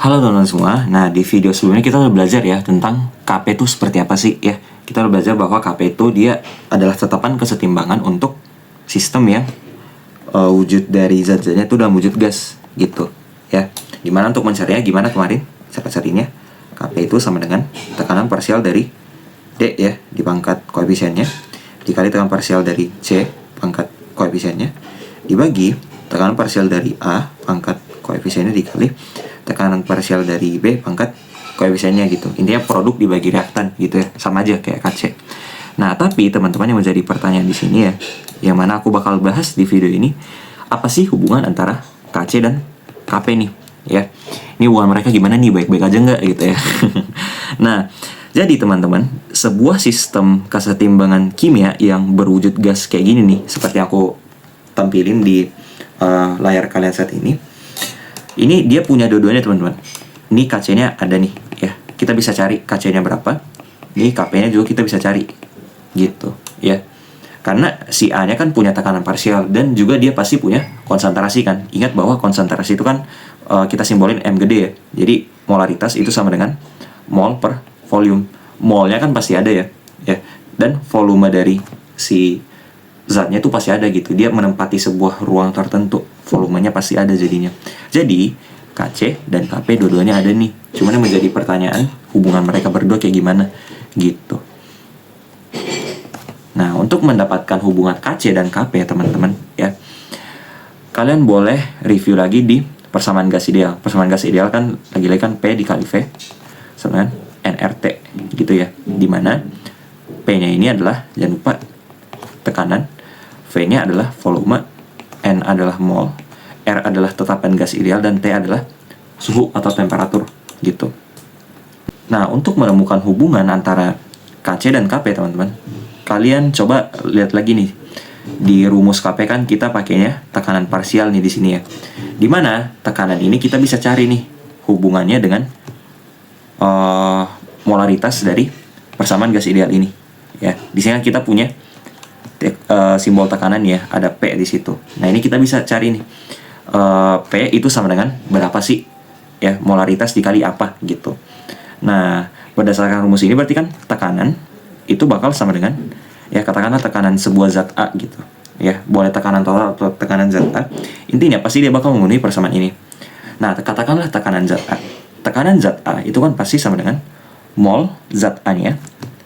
Halo teman-teman semua. Nah, di video sebelumnya kita udah belajar ya tentang KP itu seperti apa sih ya. Kita udah belajar bahwa KP itu dia adalah tetapan kesetimbangan untuk sistem yang wujud dari zat-zatnya itu dalam wujud gas gitu ya. Gimana untuk mencarinya? Gimana kemarin cara carinya? KP itu sama dengan tekanan parsial dari D ya di pangkat koefisiennya dikali tekanan parsial dari C pangkat koefisiennya dibagi tekanan parsial dari A pangkat koefisiennya dikali tekanan parsial dari B pangkat koefisiennya gitu. Intinya produk dibagi reaktan gitu ya, sama aja kayak KC. Nah, tapi teman-teman yang menjadi pertanyaan di sini ya, yang mana aku bakal bahas di video ini, apa sih hubungan antara KC dan KP nih ya. Ini hubungan mereka gimana nih, baik-baik aja nggak gitu ya. Nah, jadi teman-teman, sebuah sistem kesetimbangan kimia yang berwujud gas kayak gini nih, seperti aku tampilin di layar kalian saat ini dia punya dua-duanya teman-teman. Ini KC-nya ada nih ya. Kita bisa cari KC-nya berapa. Ini KP-nya juga kita bisa cari. Gitu ya. Karena si A-nya kan punya tekanan parsial dan juga dia pasti punya konsentrasi kan. Ingat bahwa konsentrasi itu kan kita simbolin M gede ya. Jadi molaritas itu sama dengan mol per volume. Molnya kan pasti ada ya. Dan volume dari si zatnya itu pasti ada gitu. Dia menempati sebuah ruang tertentu. Volumenya pasti ada jadinya. Jadi KC dan KP dua-duanya ada nih. Cuman yang menjadi pertanyaan, hubungan mereka berdua kayak gimana gitu. Nah, untuk mendapatkan hubungan KC dan KP ya teman-teman ya, kalian boleh review lagi di persamaan gas ideal. Persamaan gas ideal kan lagi-lagi kan P dikali V sama dengan nRT gitu ya. Dimana P-nya ini adalah, jangan lupa, tekanan, V-nya adalah volume, N adalah mol, R adalah tetapan gas ideal, dan T adalah suhu atau temperatur gitu. Nah, untuk menemukan hubungan antara KC dan KP teman-teman, kalian coba lihat lagi nih. Di rumus KP kan kita pakainya tekanan parsial nih di sini ya. Dimana tekanan ini kita bisa cari nih hubungannya dengan molaritas dari persamaan gas ideal ini. Ya, di sini kita punya simbol tekanan ya, ada P di situ. Nah, ini kita bisa cari nih. P itu sama dengan berapa sih? Ya, molaritas dikali apa gitu. Nah, berdasarkan rumus ini berarti kan tekanan itu bakal sama dengan, ya katakanlah tekanan sebuah zat A gitu. Ya, boleh tekanan total atau tekanan zat A. Intinya pasti dia bakal memenuhi persamaan ini. Nah, katakanlah tekanan zat A. Tekanan zat A itu kan pasti sama dengan mol zat A-nya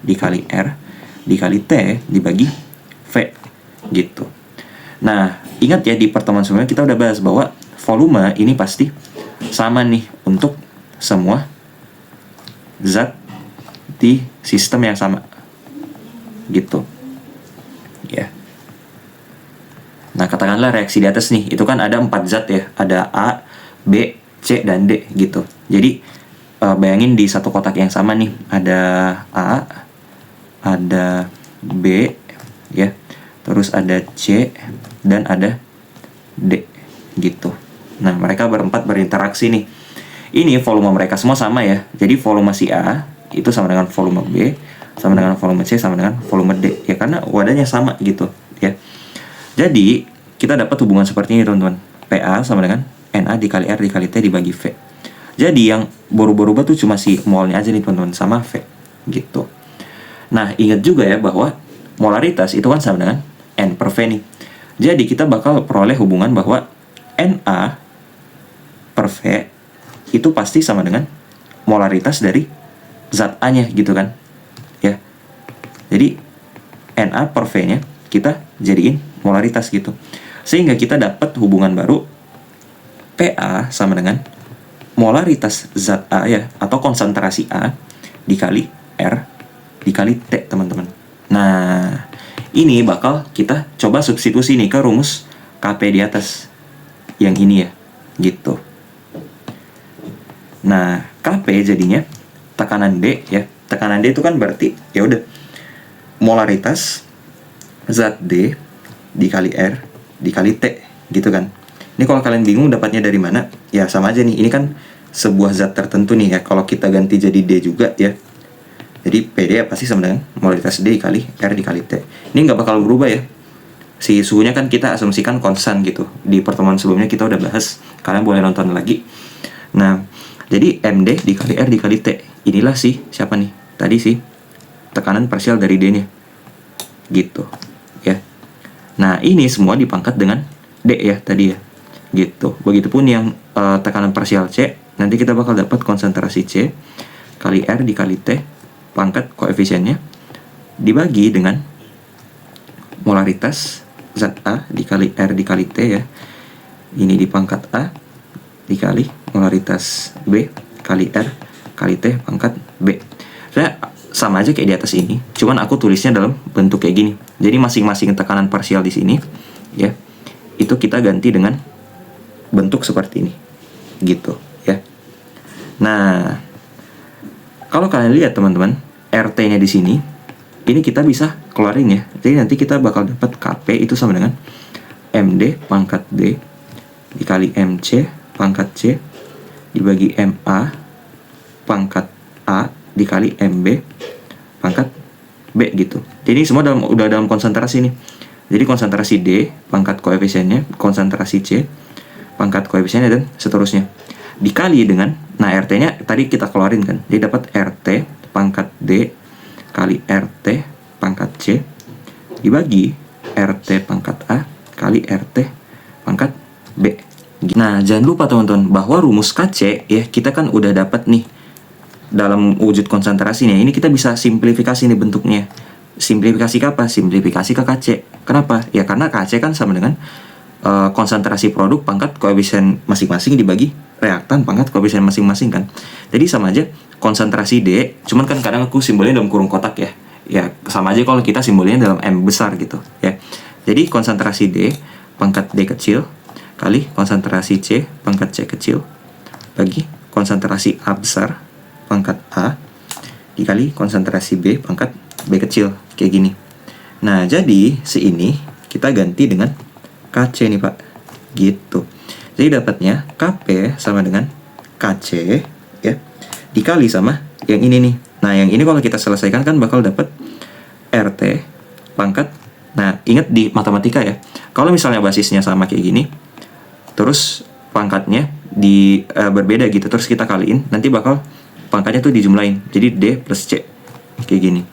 dikali R dikali T dibagi V gitu. Nah, ingat ya di pertemuan sebelumnya kita udah bahas bahwa volume ini pasti sama nih untuk semua zat di sistem yang sama gitu ya. Nah, katakanlah reaksi di atas nih, itu kan ada 4 zat ya, ada A, B, C, dan D gitu. Jadi bayangin di satu kotak yang sama nih, ada A, ada B ya, terus ada C dan ada D gitu. Nah, mereka berempat berinteraksi nih. Ini volume mereka semua sama ya. Jadi volume si A itu sama dengan volume B, sama dengan volume C, sama dengan volume D ya, karena wadahnya sama gitu ya. Jadi kita dapat hubungan seperti ini teman-teman. PA sama dengan Na dikali R dikali T dibagi V. Jadi yang berubah-ubah tuh cuma si molnya aja nih teman-teman, sama V gitu. Nah, ingat juga ya bahwa molaritas itu kan sama dengan N per V nih. Jadi kita bakal peroleh hubungan bahwa Na per V itu pasti sama dengan molaritas dari zat A-nya gitu kan. Ya. Jadi Na per V-nya kita jadiin molaritas gitu. Sehingga kita dapat hubungan baru PA sama dengan molaritas zat A ya, atau konsentrasi A dikali R dikali T teman-teman. Nah, ini bakal kita coba substitusi nih ke rumus KP di atas yang ini ya gitu. Nah, KP jadinya tekanan D ya. Tekanan D itu kan berarti ya udah molaritas zat D dikali R dikali T gitu kan. Ini kalau kalian bingung dapatnya dari mana, ya sama aja nih. Ini kan sebuah zat tertentu nih ya. Kalau kita ganti jadi D juga ya, jadi PD pasti sama dengan molaritas D dikali R dikali T. Ini nggak bakal berubah ya. Si suhunya kan kita asumsikan konstan gitu. Di pertemuan sebelumnya kita udah bahas. Kalian boleh nonton lagi. Nah, Jadi MD dikali R dikali T. Inilah sih siapa nih? Tadi sih tekanan parsial dari D-nya. Gitu. Ya. Nah, ini semua dipangkat dengan D ya tadi ya. Gitu. Begitupun yang tekanan parsial C, nanti kita bakal dapat konsentrasi C kali R dikali T pangkat koefisiennya dibagi dengan molaritas ZA dikali R dikali T ya. Ini di pangkat A dikali molaritas B kali R kali T pangkat B. Saya sama aja kayak di atas ini, cuman aku tulisnya dalam bentuk kayak gini. Jadi masing-masing tekanan parsial di sini ya, itu kita ganti dengan bentuk seperti ini. Gitu ya. Nah, kalau kalian lihat teman-teman, RT-nya di sini, ini kita bisa keluarin ya. Jadi nanti kita bakal dapat KP itu sama dengan MD pangkat D dikali MC pangkat C dibagi MA pangkat A dikali MB pangkat B gitu. Jadi semua udah dalam konsentrasi nih. Jadi konsentrasi D pangkat koefisiennya, konsentrasi C pangkat koefisiennya dan seterusnya. Dikali dengan, nah RT-nya tadi kita keluarin kan. Jadi dapat RT pangkat D kali RT pangkat C dibagi RT pangkat A kali RT pangkat B. Nah, jangan lupa teman-teman bahwa rumus KC ya kita kan udah dapat nih dalam wujud konsentrasinya. Ini kita bisa simplifikasi nih bentuknya. Simplifikasi ke apa? Simplifikasi ke KC. Kenapa? Ya karena KC kan sama dengan konsentrasi produk pangkat koefisien masing-masing dibagi reaktan pangkat koefisien masing-masing kan. Jadi sama aja konsentrasi D, cuman kan kadang aku simbolnya dalam kurung kotak ya. Ya sama aja kalau kita simbolnya dalam M besar gitu ya. Jadi konsentrasi D pangkat D kecil kali konsentrasi C pangkat C kecil bagi konsentrasi A besar pangkat A dikali konsentrasi B pangkat B kecil kayak gini. Nah, jadi si ini kita ganti dengan KC nih Pak. Gitu. Jadi dapatnya KP sama dengan KC ya dikali sama yang ini nih. Nah, yang ini kalau kita selesaikan kan bakal dapat RT pangkat. Nah, ingat di matematika ya. Kalau misalnya basisnya sama kayak gini, terus pangkatnya berbeda gitu, terus kita kaliin, nanti bakal pangkatnya tuh dijumlahin. Jadi D plus C kayak gini.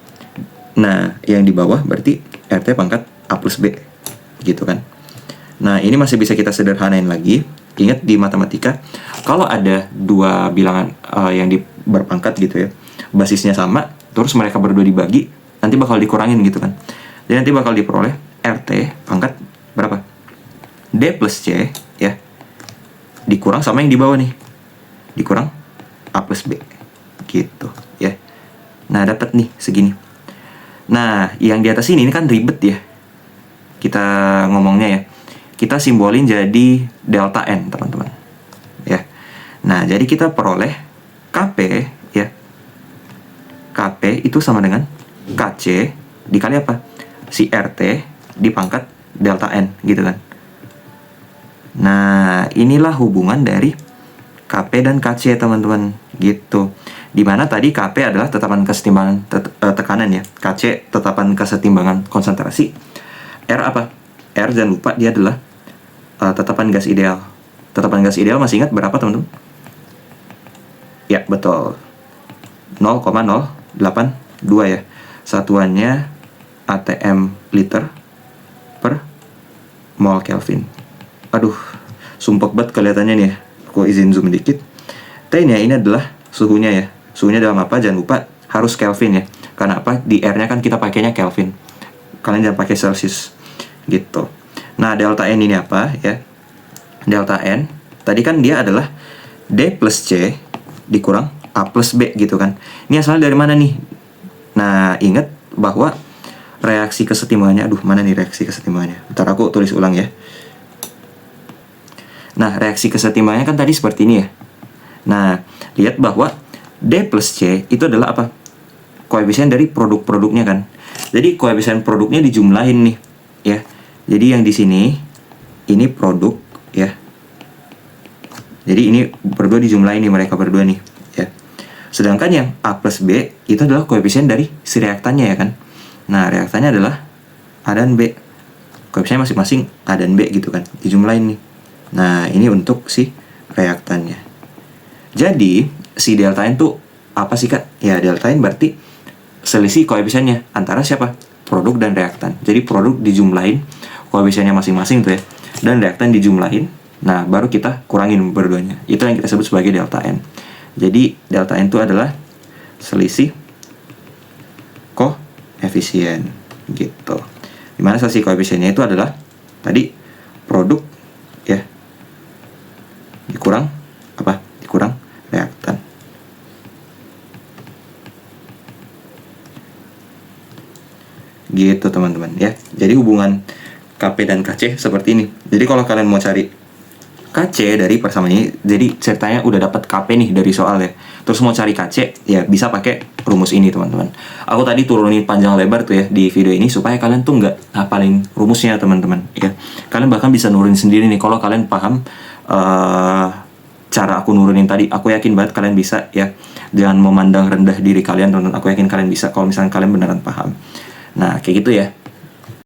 Nah, yang di bawah berarti RT pangkat A plus B gitu kan. Nah, ini masih bisa kita sederhanain lagi. Ingat di matematika, kalau ada dua bilangan yang berpangkat gitu ya, basisnya sama, terus mereka berdua dibagi, nanti bakal dikurangin gitu kan. Jadi nanti bakal diperoleh RT pangkat berapa? D plus C ya, dikurang sama yang di bawah nih, dikurang A plus B gitu ya. Nah, dapat nih segini. Nah, yang di atas ini kan ribet ya kita ngomongnya ya. Kita simbolin jadi delta N teman-teman ya. Nah, jadi kita peroleh KP ya, KP itu sama dengan KC dikali apa? Si RT dipangkat delta N gitu kan. Nah, inilah hubungan dari KP dan KC teman-teman gitu. Dimana tadi KP adalah tetapan kesetimbangan tekanan ya, KC tetapan kesetimbangan konsentrasi, R apa? R jangan lupa dia adalah tetapan gas ideal. Tetapan gas ideal masih ingat berapa teman-teman? Ya betul, 0,082 ya. Satuannya atm liter per mol Kelvin. Aduh, sumpek banget kelihatannya nih ya. Aku izin zoom dikit. T-nya ini adalah suhunya ya. Suhunya dalam apa? Jangan lupa harus Kelvin ya. Karena apa? Di R-nya kan kita pakainya Kelvin. Kalian jangan pakai Celsius. Gitu. Nah, delta N ini apa ya? Delta N tadi kan dia adalah D plus C dikurang A plus B gitu kan. Ini asalnya dari mana nih? Nah, ingat bahwa reaksi kesetimbangannya, aduh mana nih reaksi kesetimbangannya? Ntar aku tulis ulang ya. Nah, reaksi kesetimbangannya kan tadi seperti ini ya. Nah, lihat bahwa D plus C itu adalah apa? Koefisien dari produk-produknya kan. Jadi koefisien produknya dijumlahin nih ya. Jadi yang di sini ini produk ya. Jadi ini berdua dijumlahin nih, mereka berdua nih ya. Sedangkan yang A plus B itu adalah koefisien dari si reaktannya ya kan. Nah, reaktannya adalah A dan B. Koefisien masing-masing A dan B gitu kan. Dijumlahin nih. Nah, ini untuk si reaktannya. Jadi si delta N tuh apa sih Kak? Ya delta N berarti selisih koefisiennya antara siapa? Produk dan reaktan. Jadi produk dijumlahin koefisiennya masing-masing tuh ya, dan reaktan dijumlahin. Nah, baru kita kurangin berduanya. Itu yang kita sebut sebagai delta N. Jadi delta N itu adalah selisih koefisien gitu. Dimana selisih koefisiennya itu adalah tadi produk ya dikurang apa? Dikurang reaktan. Gitu teman-teman ya. Jadi hubungan KP dan KC seperti ini. Jadi kalau kalian mau cari KC dari persamaan ini, jadi ceritanya udah dapat KP nih dari soal ya. Terus mau cari KC, ya bisa pakai rumus ini teman-teman. Aku tadi turunin panjang lebar tuh ya di video ini supaya kalian tuh nggak hafalin rumusnya teman-teman ya. Kalian bahkan bisa nurunin sendiri nih kalau kalian paham cara aku nurunin tadi. Aku yakin banget kalian bisa ya. Jangan memandang rendah diri kalian teman-teman. Aku yakin kalian bisa kalau misalnya kalian beneran paham. Nah kayak gitu ya.